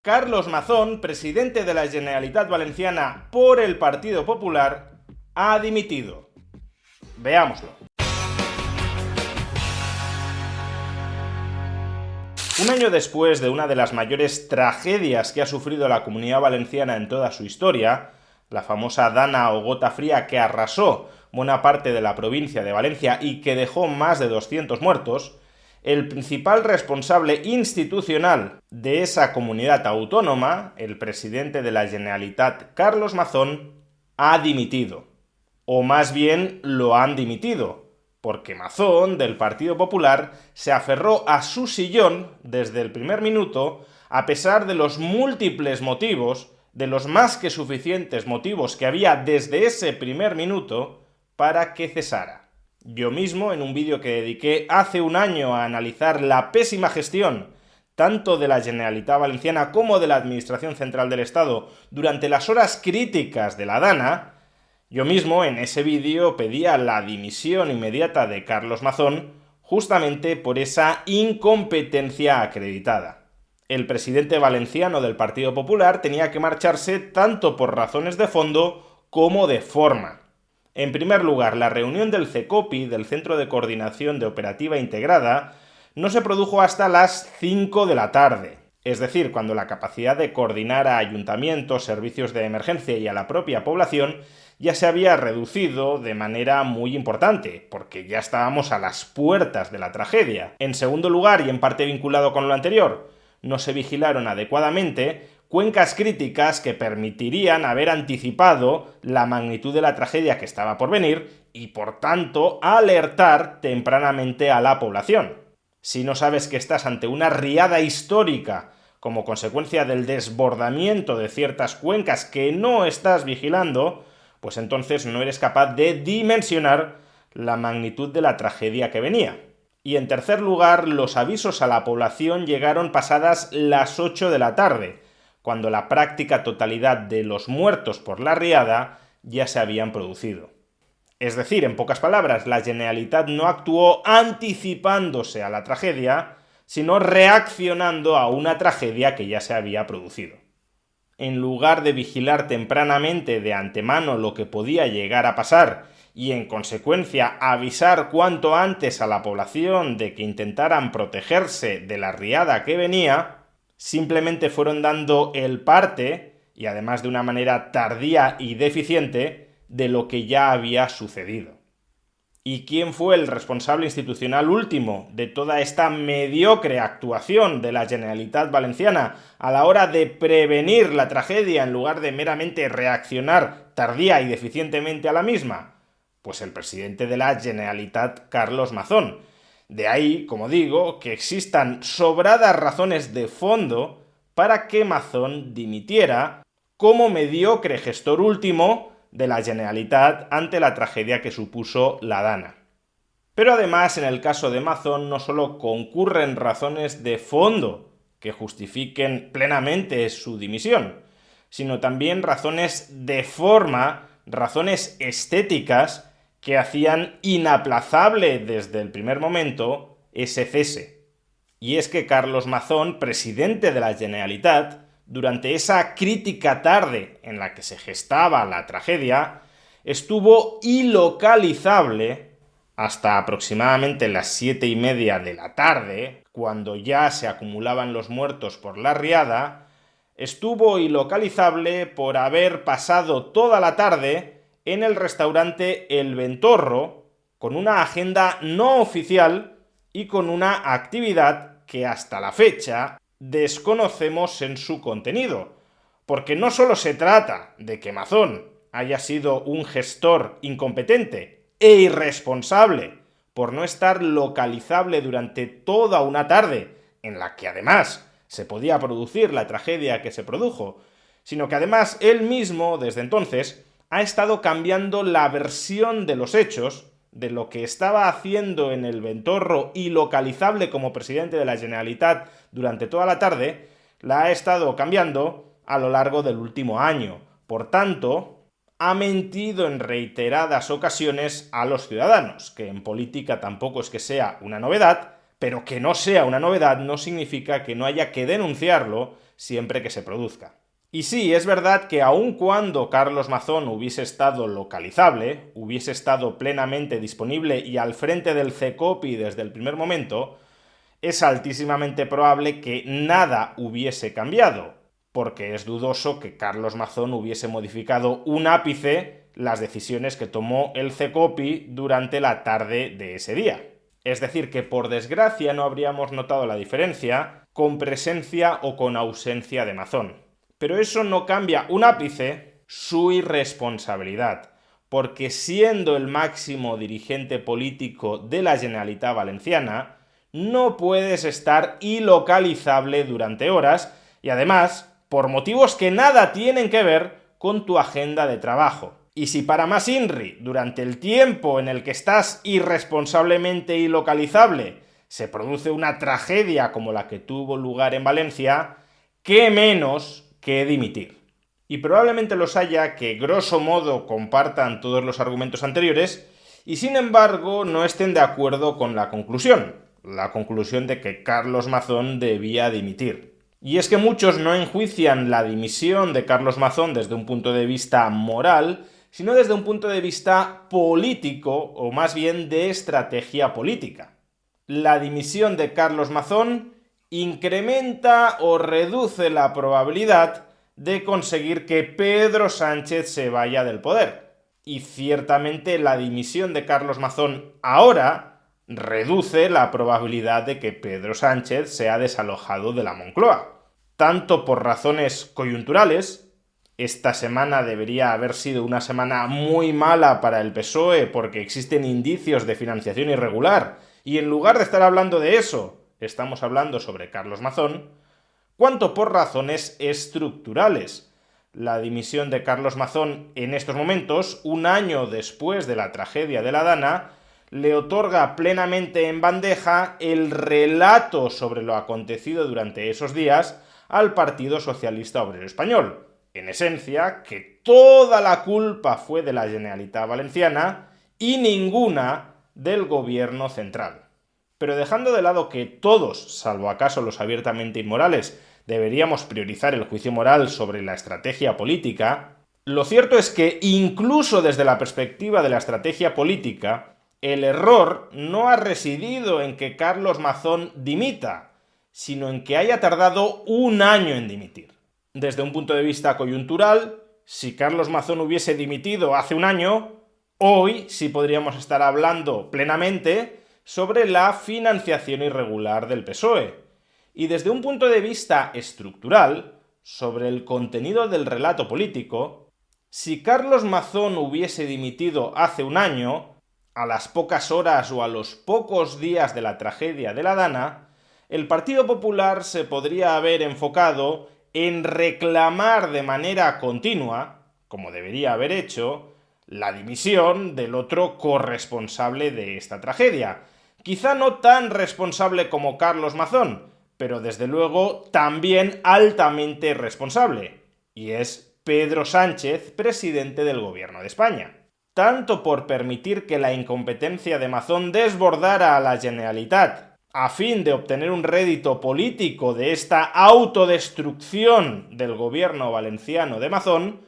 Carlos Mazón, presidente de la Generalitat Valenciana por el Partido Popular, ha dimitido. Veámoslo. Un año después de una de las mayores tragedias que ha sufrido la Comunidad Valenciana en toda su historia, la famosa Dana o Gota Fría que arrasó buena parte de la provincia de Valencia y que dejó más de 200 muertos, el principal responsable institucional de esa comunidad autónoma, el presidente de la Generalitat, Carlos Mazón, ha dimitido. O más bien lo han dimitido, porque Mazón, del Partido Popular, se aferró a su sillón desde el primer minuto, a pesar de los múltiples motivos, de los más que suficientes motivos que había desde ese primer minuto, para que cesara. Yo mismo, en un vídeo que dediqué hace un año a analizar la pésima gestión tanto de la Generalitat Valenciana como de la Administración Central del Estado durante las horas críticas de la Dana, yo mismo en ese vídeo pedía la dimisión inmediata de Carlos Mazón justamente por esa incompetencia acreditada. El presidente valenciano del Partido Popular tenía que marcharse tanto por razones de fondo como de forma. En primer lugar, la reunión del CECOPI, del Centro de Coordinación de Operativa Integrada, no se produjo hasta las 5 de la tarde. Es decir, cuando la capacidad de coordinar a ayuntamientos, servicios de emergencia y a la propia población ya se había reducido de manera muy importante, porque ya estábamos a las puertas de la tragedia. En segundo lugar, y en parte vinculado con lo anterior, no se vigilaron adecuadamente cuencas críticas que permitirían haber anticipado la magnitud de la tragedia que estaba por venir y, por tanto, alertar tempranamente a la población. Si no sabes que estás ante una riada histórica como consecuencia del desbordamiento de ciertas cuencas que no estás vigilando, pues entonces no eres capaz de dimensionar la magnitud de la tragedia que venía. Y en tercer lugar, los avisos a la población llegaron pasadas las 8 de la tarde, cuando la práctica totalidad de los muertos por la riada ya se habían producido. Es decir, en pocas palabras, la Generalitat no actuó anticipándose a la tragedia, sino reaccionando a una tragedia que ya se había producido. En lugar de vigilar tempranamente de antemano lo que podía llegar a pasar y en consecuencia avisar cuanto antes a la población de que intentaran protegerse de la riada que venía, simplemente fueron dando el parte, y además de una manera tardía y deficiente, de lo que ya había sucedido. ¿Y quién fue el responsable institucional último de toda esta mediocre actuación de la Generalitat Valenciana a la hora de prevenir la tragedia en lugar de meramente reaccionar tardía y deficientemente a la misma? Pues el presidente de la Generalitat, Carlos Mazón. De ahí, como digo, que existan sobradas razones de fondo para que Mazón dimitiera como mediocre gestor último de la Generalitat ante la tragedia que supuso la Dana. Pero además, en el caso de Mazón, no solo concurren razones de fondo que justifiquen plenamente su dimisión, sino también razones de forma, razones estéticas, que hacían inaplazable desde el primer momento ese cese. Y es que Carlos Mazón, presidente de la Generalitat, durante esa crítica tarde en la que se gestaba la tragedia, estuvo ilocalizable hasta aproximadamente las 7:30 de la tarde, cuando ya se acumulaban los muertos por la riada, estuvo ilocalizable por haber pasado toda la tarde en el restaurante El Ventorro, con una agenda no oficial y con una actividad que hasta la fecha desconocemos en su contenido, porque no solo se trata de que Mazón haya sido un gestor incompetente e irresponsable por no estar localizable durante toda una tarde, en la que además se podía producir la tragedia que se produjo, sino que además él mismo, desde entonces, ha estado cambiando la versión de los hechos, de lo que estaba haciendo en El Ventorro y localizable como presidente de la Generalitat durante toda la tarde, la ha estado cambiando a lo largo del último año. Por tanto, ha mentido en reiteradas ocasiones a los ciudadanos, que en política tampoco es que sea una novedad, pero que no sea una novedad no significa que no haya que denunciarlo siempre que se produzca. Y sí, es verdad que aun cuando Carlos Mazón hubiese estado localizable, hubiese estado plenamente disponible y al frente del CECOPI desde el primer momento, es altísimamente probable que nada hubiese cambiado, porque es dudoso que Carlos Mazón hubiese modificado un ápice las decisiones que tomó el CECOPI durante la tarde de ese día. Es decir, que por desgracia no habríamos notado la diferencia con presencia o con ausencia de Mazón. Pero eso no cambia un ápice su irresponsabilidad, porque siendo el máximo dirigente político de la Generalitat Valenciana, no puedes estar ilocalizable durante horas y además por motivos que nada tienen que ver con tu agenda de trabajo. Y si para más INRI, durante el tiempo en el que estás irresponsablemente ilocalizable, se produce una tragedia como la que tuvo lugar en Valencia, ¿qué menos que dimitir? Y probablemente los haya que grosso modo compartan todos los argumentos anteriores y sin embargo no estén de acuerdo con la conclusión de que Carlos Mazón debía dimitir. Y es que muchos no enjuician la dimisión de Carlos Mazón desde un punto de vista moral, sino desde un punto de vista político, o más bien de estrategia política. La dimisión de Carlos Mazón incrementa o reduce la probabilidad de conseguir que Pedro Sánchez se vaya del poder. Y ciertamente la dimisión de Carlos Mazón ahora reduce la probabilidad de que Pedro Sánchez sea desalojado de la Moncloa. Tanto por razones coyunturales, esta semana debería haber sido una semana muy mala para el PSOE porque existen indicios de financiación irregular, y en lugar de estar hablando de eso, estamos hablando sobre Carlos Mazón, cuanto por razones estructurales. La dimisión de Carlos Mazón en estos momentos, un año después de la tragedia de la Dana, le otorga plenamente en bandeja el relato sobre lo acontecido durante esos días al Partido Socialista Obrero Español. En esencia, que toda la culpa fue de la Generalitat Valenciana y ninguna del gobierno central. Pero dejando de lado que todos, salvo acaso los abiertamente inmorales, deberíamos priorizar el juicio moral sobre la estrategia política, lo cierto es que incluso desde la perspectiva de la estrategia política, el error no ha residido en que Carlos Mazón dimita, sino en que haya tardado un año en dimitir. Desde un punto de vista coyuntural, si Carlos Mazón hubiese dimitido hace un año, hoy sí podríamos estar hablando plenamente sobre la financiación irregular del PSOE. Y desde un punto de vista estructural, sobre el contenido del relato político, si Carlos Mazón hubiese dimitido hace un año, a las pocas horas o a los pocos días de la tragedia de la Dana, el Partido Popular se podría haber enfocado en reclamar de manera continua, como debería haber hecho, la dimisión del otro corresponsable de esta tragedia. Quizá no tan responsable como Carlos Mazón, pero desde luego también altamente responsable, y es Pedro Sánchez, presidente del Gobierno de España. Tanto por permitir que la incompetencia de Mazón desbordara a la Generalitat, a fin de obtener un rédito político de esta autodestrucción del gobierno valenciano de Mazón,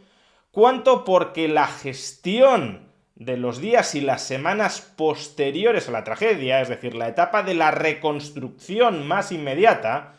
cuanto porque la gestión de los días y las semanas posteriores a la tragedia, es decir, la etapa de la reconstrucción más inmediata,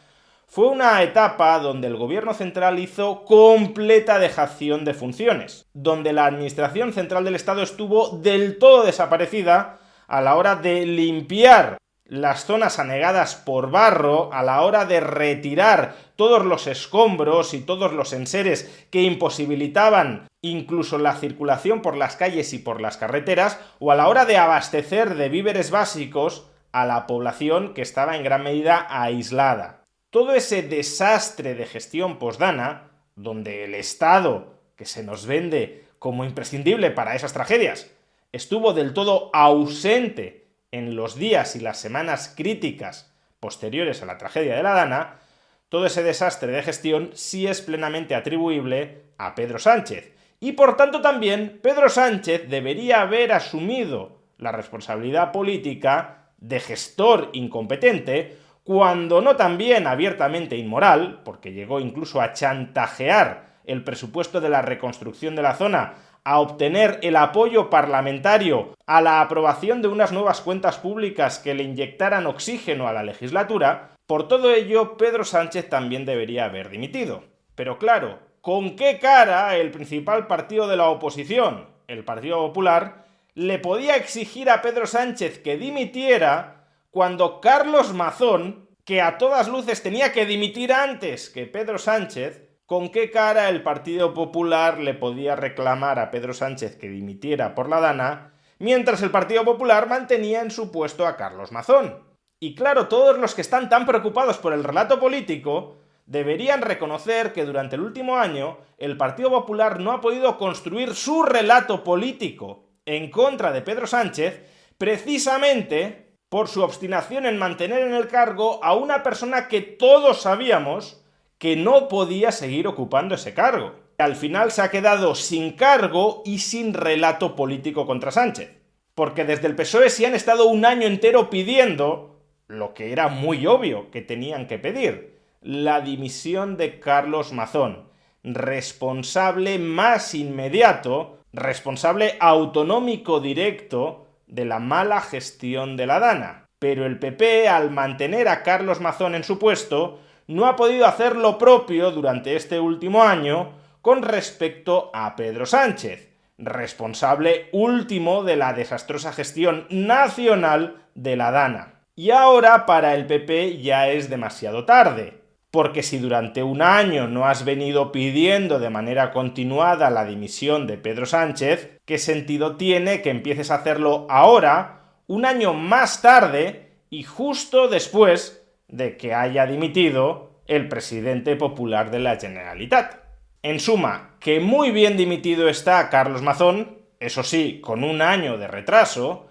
fue una etapa donde el gobierno central hizo completa dejación de funciones, donde la administración central del Estado estuvo del todo desaparecida a la hora de limpiar las zonas anegadas por barro, a la hora de retirar todos los escombros y todos los enseres que imposibilitaban incluso la circulación por las calles y por las carreteras, o a la hora de abastecer de víveres básicos a la población que estaba en gran medida aislada. Todo ese desastre de gestión posdana, donde el Estado, que se nos vende como imprescindible para esas tragedias, estuvo del todo ausente en los días y las semanas críticas posteriores a la tragedia de la Dana, todo ese desastre de gestión sí es plenamente atribuible a Pedro Sánchez. Y por tanto también Pedro Sánchez debería haber asumido la responsabilidad política de gestor incompetente cuando no también abiertamente inmoral, porque llegó incluso a chantajear el presupuesto de la reconstrucción de la zona, a obtener el apoyo parlamentario a la aprobación de unas nuevas cuentas públicas que le inyectaran oxígeno a la legislatura, por todo ello Pedro Sánchez también debería haber dimitido. Pero claro, ¿con qué cara el principal partido de la oposición, el Partido Popular, le podía exigir a Pedro Sánchez que dimitiera cuando Carlos Mazón, que a todas luces tenía que dimitir antes que Pedro Sánchez, con qué cara el Partido Popular le podía reclamar a Pedro Sánchez que dimitiera por la Dana, mientras el Partido Popular mantenía en su puesto a Carlos Mazón? Y claro, todos los que están tan preocupados por el relato político deberían reconocer que durante el último año el Partido Popular no ha podido construir su relato político en contra de Pedro Sánchez precisamente por su obstinación en mantener en el cargo a una persona que todos sabíamos que no podía seguir ocupando ese cargo. Al final se ha quedado sin cargo y sin relato político contra Sánchez. Porque desde el PSOE se han estado un año entero pidiendo lo que era muy obvio que tenían que pedir: la dimisión de Carlos Mazón, responsable más inmediato, responsable autonómico directo de la mala gestión de la Dana. Pero el PP, al mantener a Carlos Mazón en su puesto, no ha podido hacer lo propio durante este último año con respecto a Pedro Sánchez, responsable último de la desastrosa gestión nacional de la Dana. Y ahora para el PP ya es demasiado tarde, porque si durante un año no has venido pidiendo de manera continuada la dimisión de Pedro Sánchez, ¿qué sentido tiene que empieces a hacerlo ahora, un año más tarde y justo después de que haya dimitido el presidente popular de la Generalitat? En suma, que muy bien dimitido está Carlos Mazón, eso sí, con un año de retraso,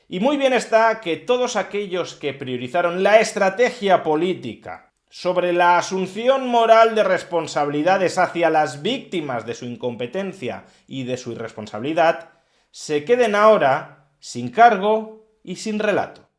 y muy bien está que todos aquellos que priorizaron la estrategia política sobre la asunción moral de responsabilidades hacia las víctimas de su incompetencia y de su irresponsabilidad, se queden ahora sin cargo y sin relato.